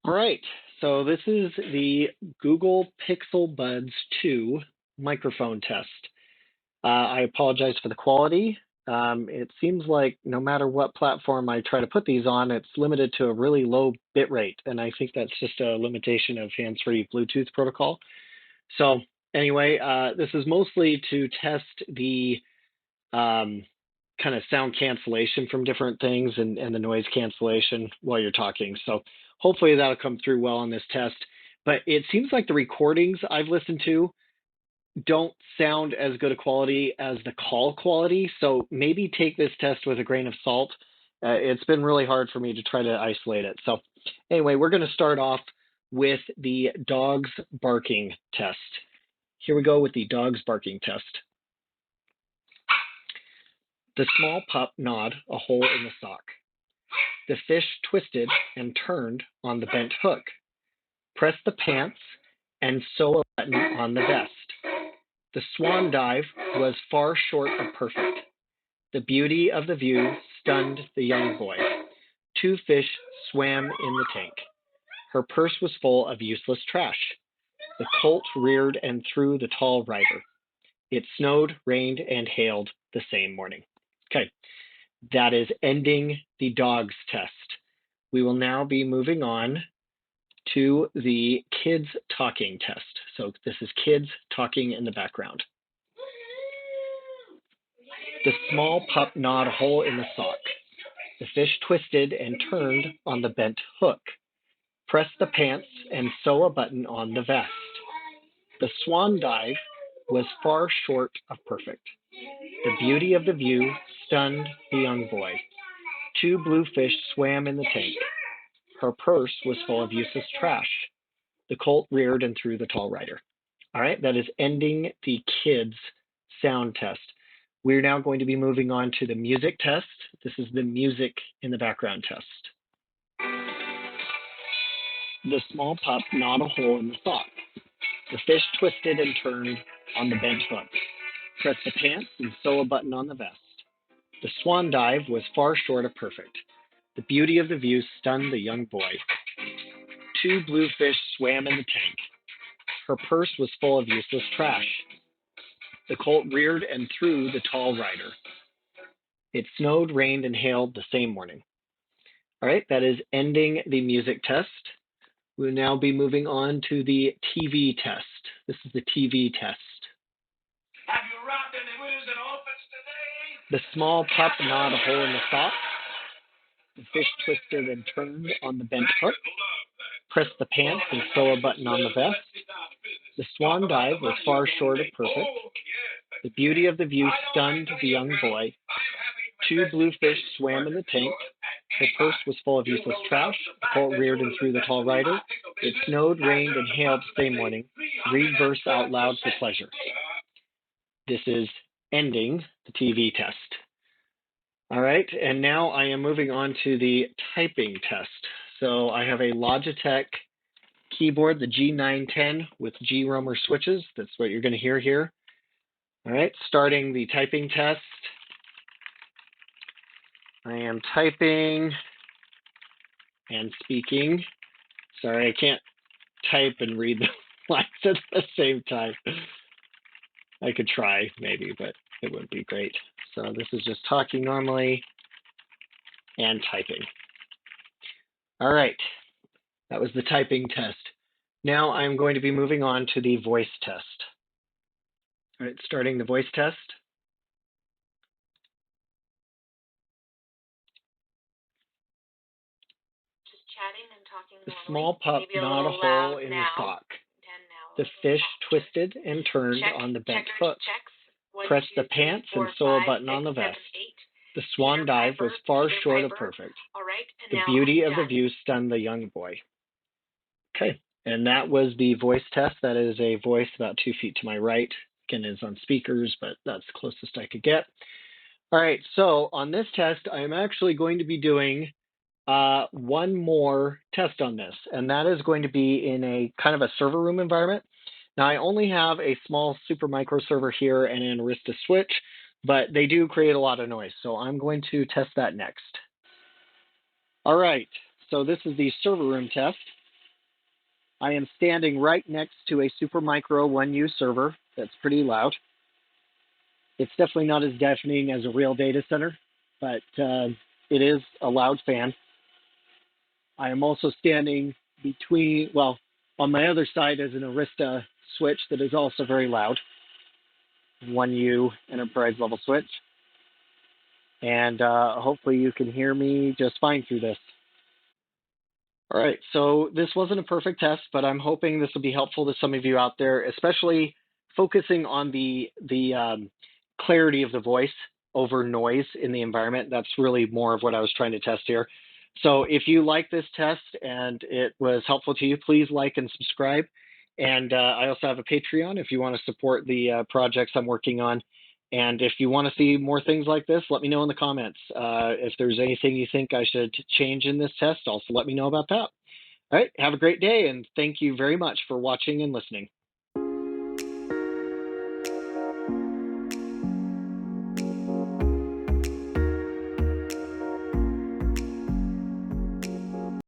All right, so this is the Google Pixel Buds 2 microphone test. I apologize for the quality. It seems like no matter what platform I try to put these on, it's limited to a really low bit rate, and I think that's just a limitation of hands-free Bluetooth protocol. So anyway, this is mostly to test the kind of sound cancellation from different things and the noise cancellation while you're talking. So hopefully that'll come through well on this test. But it seems like the recordings I've listened to don't sound as good a quality as the call quality. So maybe take this test with a grain of salt. It's been really hard for me to try to isolate it. So anyway, we're going to start off with the dogs barking test. Here we go with the dogs barking test. The small pup gnawed a hole in the sock. The fish twisted and turned on the bent hook. Press the pants and sew a button on the vest. The swan dive was far short of perfect. The beauty of the view stunned the young boy. Two fish swam in the tank. Her purse was full of useless trash. The colt reared and threw the tall rider. It snowed, rained, and hailed the same morning. Okay, that is ending the dogs test. We will now be moving on to the kids talking test. So this is kids talking in the background. The small pup gnawed a hole in the sock. The fish twisted and turned on the bent hook. Press the pants and sew a button on the vest. The swan dive was far short of perfect. The beauty of the view stunned the young boy. Two blue fish swam in the tank. Her purse was full of useless trash. The colt reared and threw the tall rider. All right, that is ending the kids sound test. We're now going to be moving on to the music test. This is the music in the background test. The small pup gnawed a hole in the sock. The fish twisted and turned on the bent hook. Press the pants and sew a button on the vest. The swan dive was far short of perfect. The beauty of the view stunned the young boy. Two blue fish swam in the tank. Her purse was full of useless trash. The colt reared and threw the tall rider. It snowed, rained, and hailed the same morning. All right, that is ending the music test. We'll now be moving on to the TV test. This is the TV test. Have you robbed any widows and orphans today? The small pup gnawed a hole in the sock. The fish twisted and turned on the bent hook. Press the pants and sew a button on the vest. The swan dive was far short of perfect. The beauty of the view stunned the young boy. Two blue fish swam in the tank. Her purse was full of useless trash. The colt reared and threw the tall rider. It snowed, rained, and hailed the same morning. Read verse out loud for pleasure. This is ending the TV test. All right, and now I am moving on to the typing test. So I have a Logitech keyboard, the G910 with G-Roamer switches. That's what you're going to hear here. All right, starting the typing test. I am typing and speaking. Sorry, I can't type and read the lines at the same time. I could try maybe, but it wouldn't be great. So this is just talking normally and typing. All right, that was the typing test. Now I'm going to be moving on to the voice test. All right, starting the voice test. Chatting and talking The normally. small pup gnawed a hole in the sock. The fish twisted and turned on the bent hook. Press the pants and sew a button on the vest. The swan dive was far short of perfect. The beauty of the view stunned the young boy. Okay, and that was the voice test. That is a voice about 2 feet to my right. Again, it's on speakers, but that's the closest I could get. All right, so on this test, I am actually going to be doing one more test on this, and that is going to be in a kind of a server room environment. Now, I only have a small super micro server here and an Arista switch, but they do create a lot of noise, so I'm going to test that next. All right, so this is the server room test. I am standing right next to a Supermicro 1U server that's pretty loud. It's definitely not as deafening as a real data center, but it is a loud fan. I am also standing between, well, on my other side is an Arista switch that is also very loud, 1U enterprise level switch. And hopefully you can hear me just fine through this. All right, so this wasn't a perfect test, but I'm hoping this will be helpful to some of you out there, especially focusing on the clarity of the voice over noise in the environment. That's really more of what I was trying to test here. So if you like this test and it was helpful to you, please like and subscribe. And I also have a Patreon if you want to support the projects I'm working on. And if you want to see more things like this, let me know in the comments. If there's anything you think I should change in this test, also let me know about that. All right, have a great day, and thank you very much for watching and listening.